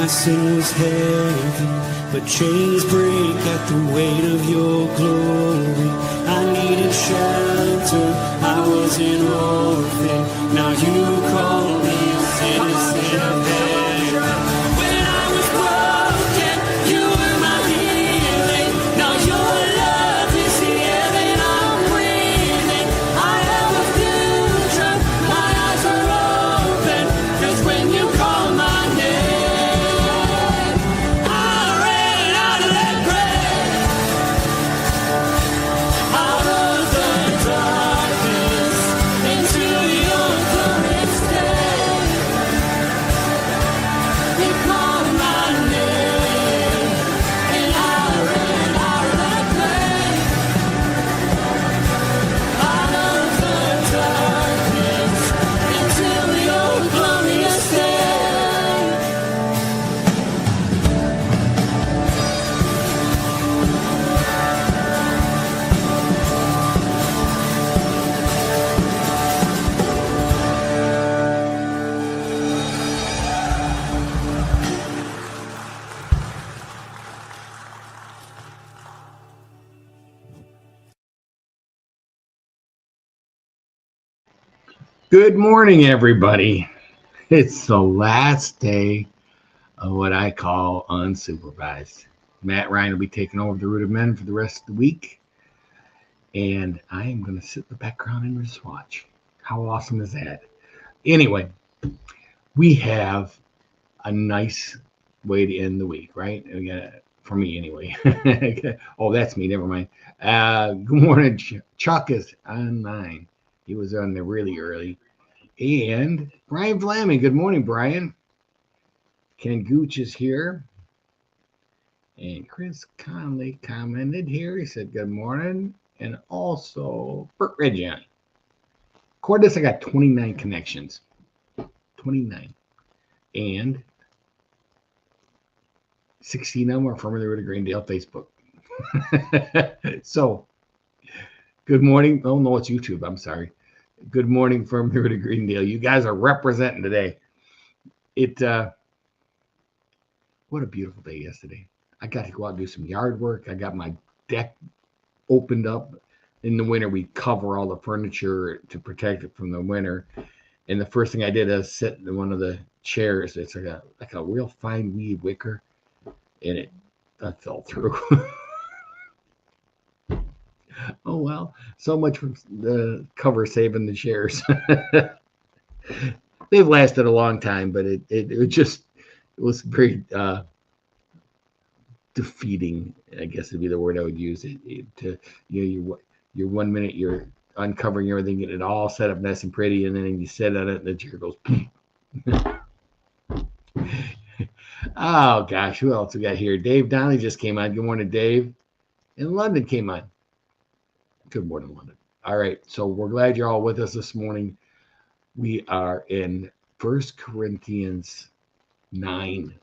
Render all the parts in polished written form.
My sin was heavy, but chains break at the weight of your glory. I needed shelter, I was an orphan. Now you call me a citizen there. When I was broken, you were my healing. Now your love is the air that I'm breathing. I have a future, my eyes are open, 'cause when you call my name, out of the darkness into your glorious day. Good morning, everybody. It's the last day of what I call unsupervised. Matt Ryan will be taking over the Root of Men for the rest of the week, and I am going to sit in the background and just watch. How awesome is that? Anyway, we have a nice way to end the week, right? For me, anyway. Oh, that's me. Never mind. Good morning. Chuck is online. He was on there really early. And Brian Flaming. Good morning, Brian. Ken Gooch is here. And Chris Conley commented here. He said, good morning. And also, Bert Reggiani. Cordis, I got 29 connections. 29. And 16 of them are from the Root of Greendale Facebook. So, good morning. Oh, no, it's YouTube. I'm sorry. Good morning from the Root of Greendale. You guys are representing today. What a beautiful day yesterday. I got to go out and do some yard work. I got my deck opened up. In the winter, we cover all the furniture to protect it from the winter. And the first thing I did is sit in one of the chairs. It's like a real fine weed wicker. And that fell through. Oh, well, so much for the cover saving the chairs. They've lasted a long time, but it was very defeating, I guess would be the word I would use. You're 1 minute you're uncovering everything, getting it all set up nice and pretty, and then you sit on it and the chair goes. Oh gosh, who else we got here? Dave Donnelly just came on. Good morning, Dave. And London came on. Good morning, London. All right, so we're glad you're all with us this morning. We are in 1 Corinthians 9.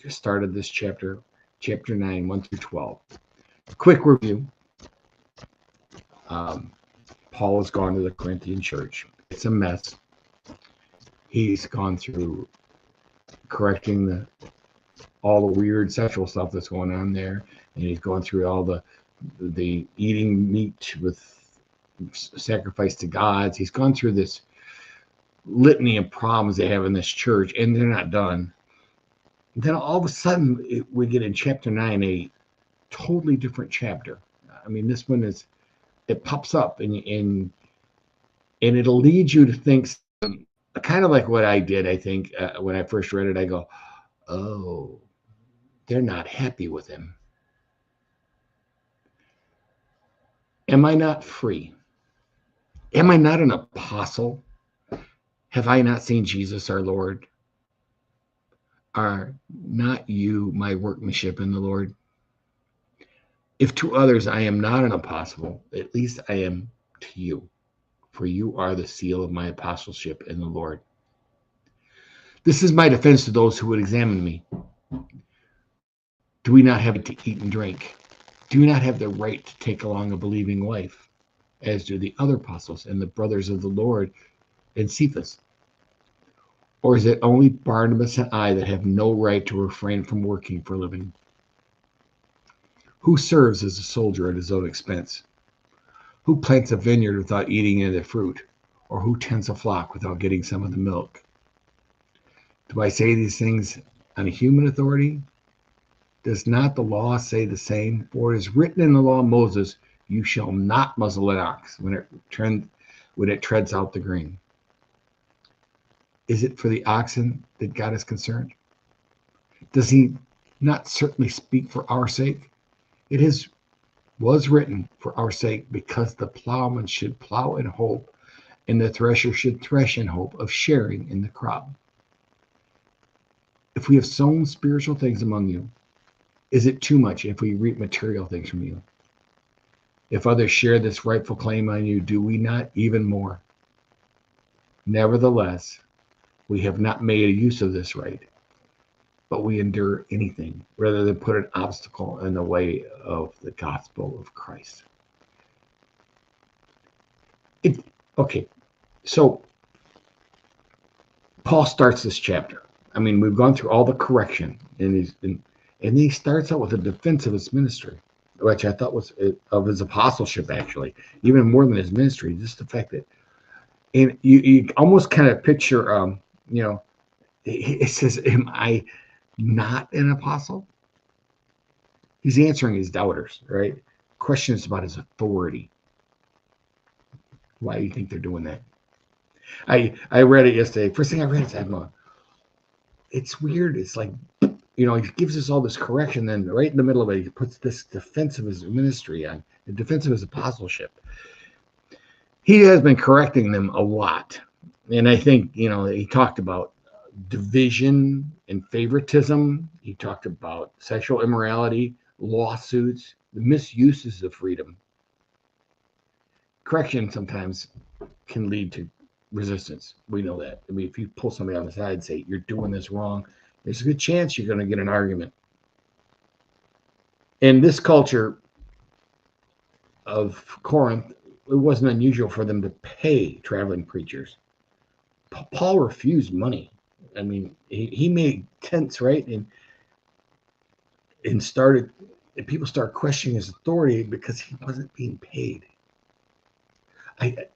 Just started this chapter 9, 1 through 12. Quick review. Paul has gone to the Corinthian church. It's a mess. He's gone through correcting all the weird sexual stuff that's going on there, and he's going through all the eating meat with sacrifice to gods. He's gone through this litany of problems they have in this church, and they're not done. Then all of a sudden, we get in chapter 9, a totally different chapter. I mean, this one it pops up, and it'll lead you to think, kind of like what I did, I think, when I first read it. I go, oh, they're not happy with him. Am I not free? Am I not an apostle? Have I not seen Jesus our Lord? Are not you my workmanship in the Lord? If to others I am not an apostle, at least I am to you, for you are the seal of my apostleship in the Lord. This is my defense to those who would examine me. Do we not have it to eat and drink? Do we not have the right to take along a believing wife, as do the other apostles and the brothers of the Lord and Cephas? Or is it only Barnabas and I that have no right to refrain from working for a living? Who serves as a soldier at his own expense? Who plants a vineyard without eating any of the fruit? Or who tends a flock without getting some of the milk? Do I say these things on a human authority? Does not the law say the same? For it is written in the law of Moses, you shall not muzzle an ox when it treads out the grain. Is it for the oxen that God is concerned? Does he not certainly speak for our sake? It was written for our sake, because the plowman should plow in hope, and the thresher should thresh in hope of sharing in the crop. If we have sown spiritual things among you, is it too much if we reap material things from you? If others share this rightful claim on you, do we not even more? Nevertheless, we have not made a use of this right, but we endure anything rather than put an obstacle in the way of the gospel of Christ. Okay, so Paul starts this chapter. I mean, we've gone through all the correction, and he starts out with a defense of his ministry, which I thought was of his apostleship, actually, even more than his ministry. Just the fact that And you almost kind of picture, you know, it says, am I not an apostle? He's answering his doubters, right? Questions about his authority. Why do you think they're doing that? I read it yesterday. First thing I read is it's weird. It's like, you know, he gives us all this correction, then right in the middle of it, he puts this defense of his ministry on, the defense of his apostleship. He has been correcting them a lot. And I think, you know, he talked about division and favoritism. He talked about sexual immorality, lawsuits, the misuses of freedom. Correction sometimes can lead to resistance. We know that. I mean, if you pull somebody on the side and say, you're doing this wrong, there's a good chance you're going to get an argument. In this culture of Corinth, it wasn't unusual for them to pay traveling preachers. Paul refused money. I mean, he made tents, right? And started, and people started questioning his authority because he wasn't being paid. I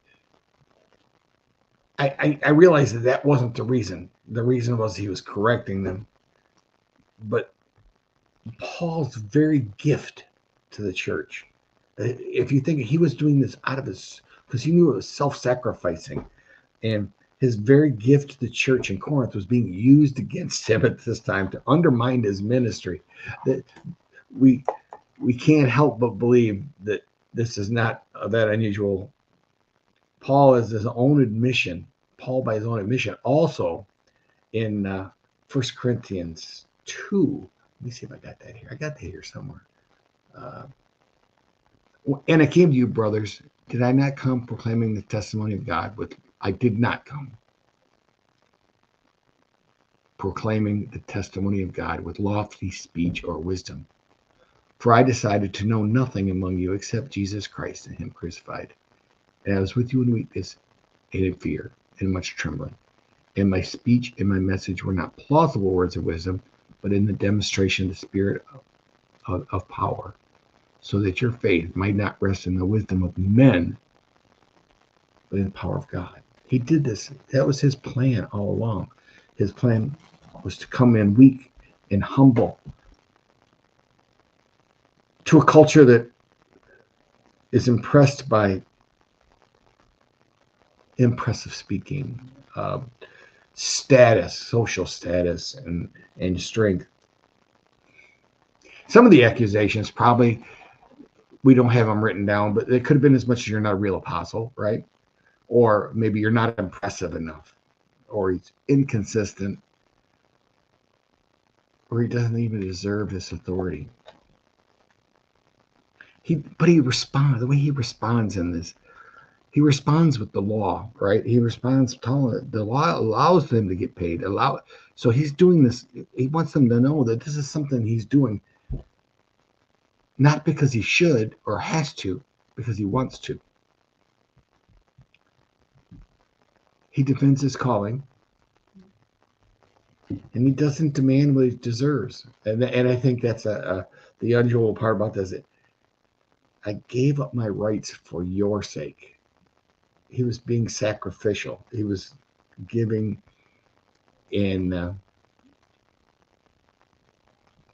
realized that wasn't the reason. The reason was he was correcting them. But Paul's very gift to the church. If you think he was doing this out of his, because he knew it was self-sacrificing, and his very gift to the church in Corinth was being used against him at this time to undermine his ministry. That we can't help but believe that this is not that unusual. Paul, as his own admission, by his own admission, also in 1 Corinthians 2. Let me see if I got that here. I got that here somewhere. And I came to you, brothers. Did I not come proclaiming the testimony of God? I did not come proclaiming the testimony of God with lofty speech or wisdom. For I decided to know nothing among you except Jesus Christ and him crucified. And I was with you in weakness and in fear and much trembling. And my speech and my message were not plausible words of wisdom, but in the demonstration of the Spirit of power, so that your faith might not rest in the wisdom of men, but in the power of God. He did this. That was his plan all along. His plan was to come in weak and humble to a culture that is impressed by impressive speaking, status, social status, and strength. Some of the accusations probably, we don't have them written down, but it could have been as much as you're not a real apostle, right? Or maybe you're not impressive enough, or he's inconsistent, or he doesn't even deserve this authority. But he responds, the way he responds in this, he responds with the law, right? He responds, telling the law allows them to get paid. So he's doing this. He wants them to know that this is something he's doing, not because he should or has to, because he wants to. He defends his calling, and he doesn't demand what he deserves. And I think that's the unusual part about this. I gave up my rights for your sake. He was being sacrificial. He was giving, and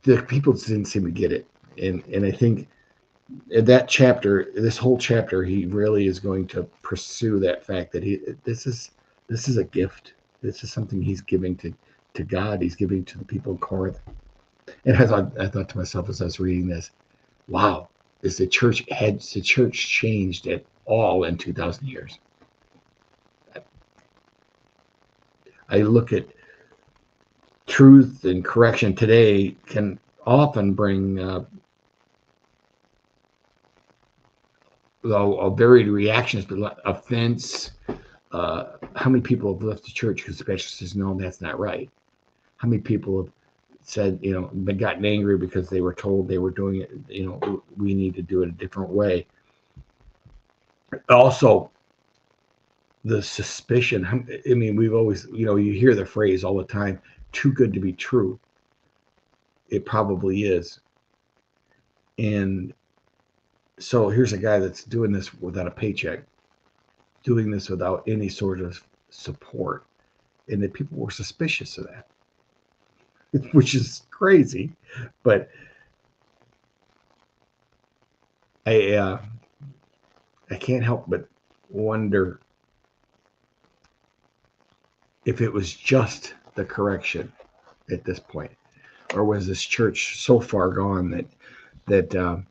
the people didn't seem to get it. And I think in that chapter, this whole chapter, he really is going to pursue that fact that this is a gift. This is something he's giving to God. He's giving to the people of Corinth. And I thought to myself as I was reading this, wow, has the church changed at all in 2,000 years? I look at truth and correction today can often bring varied reactions, but offense. How many people have left the church because specialists says, no, that's not right? How many people have said, been gotten angry because they were told they were doing it, we need to do it a different way. Also, the suspicion, I mean, we've always, you hear the phrase all the time, too good to be true. It probably is. And so here's a guy that's doing this without a paycheck, doing this without any sort of support, and that people were suspicious of that, which is crazy. But I can't help but wonder if it was just the correction at this point, or was this church so far gone that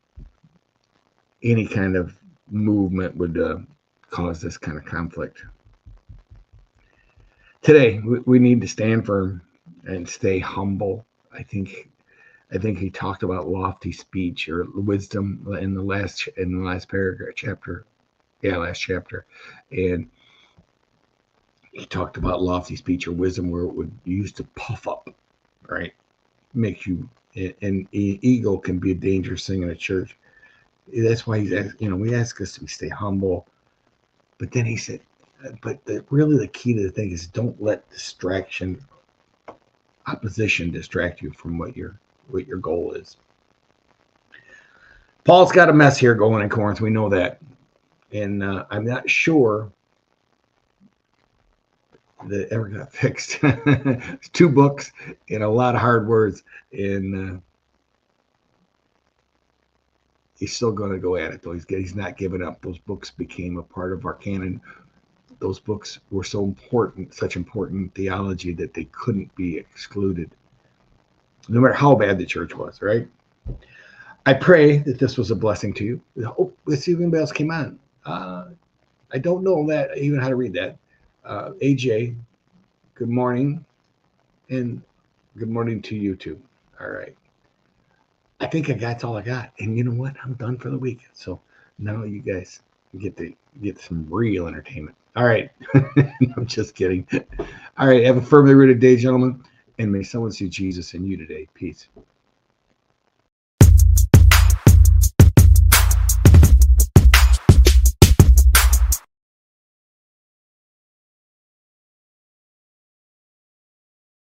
any kind of movement would cause this kind of conflict. Today, we need to stand firm and stay humble. I think he talked about lofty speech or wisdom in the last paragraph chapter. Yeah, last chapter. And he talked about lofty speech or wisdom where it would use to puff up, right? Makes you, and ego can be a dangerous thing in a church. That's why we ask us to stay humble. But then he said, but really the key to the thing is don't let opposition distract you from what your goal is. Paul's got a mess here going in Corinth. We know that. And I'm not sure that it ever got fixed. 2 books and a lot of hard words. And he's still going to go at it, though. He's not giving up. Those books became a part of our canon. Those books were so important, such important theology that they couldn't be excluded, no matter how bad the church was, right? I pray that this was a blessing to you. Oh, let's see if anybody else came on. I don't know that even how to read that. AJ, good morning, and good morning to you too. All right. I think that's all I got. And you know what? I'm done for the week. So now you guys get some real entertainment. All right. I'm just kidding. All right. Have a firmly rooted day, gentlemen. And may someone see Jesus in you today. Peace.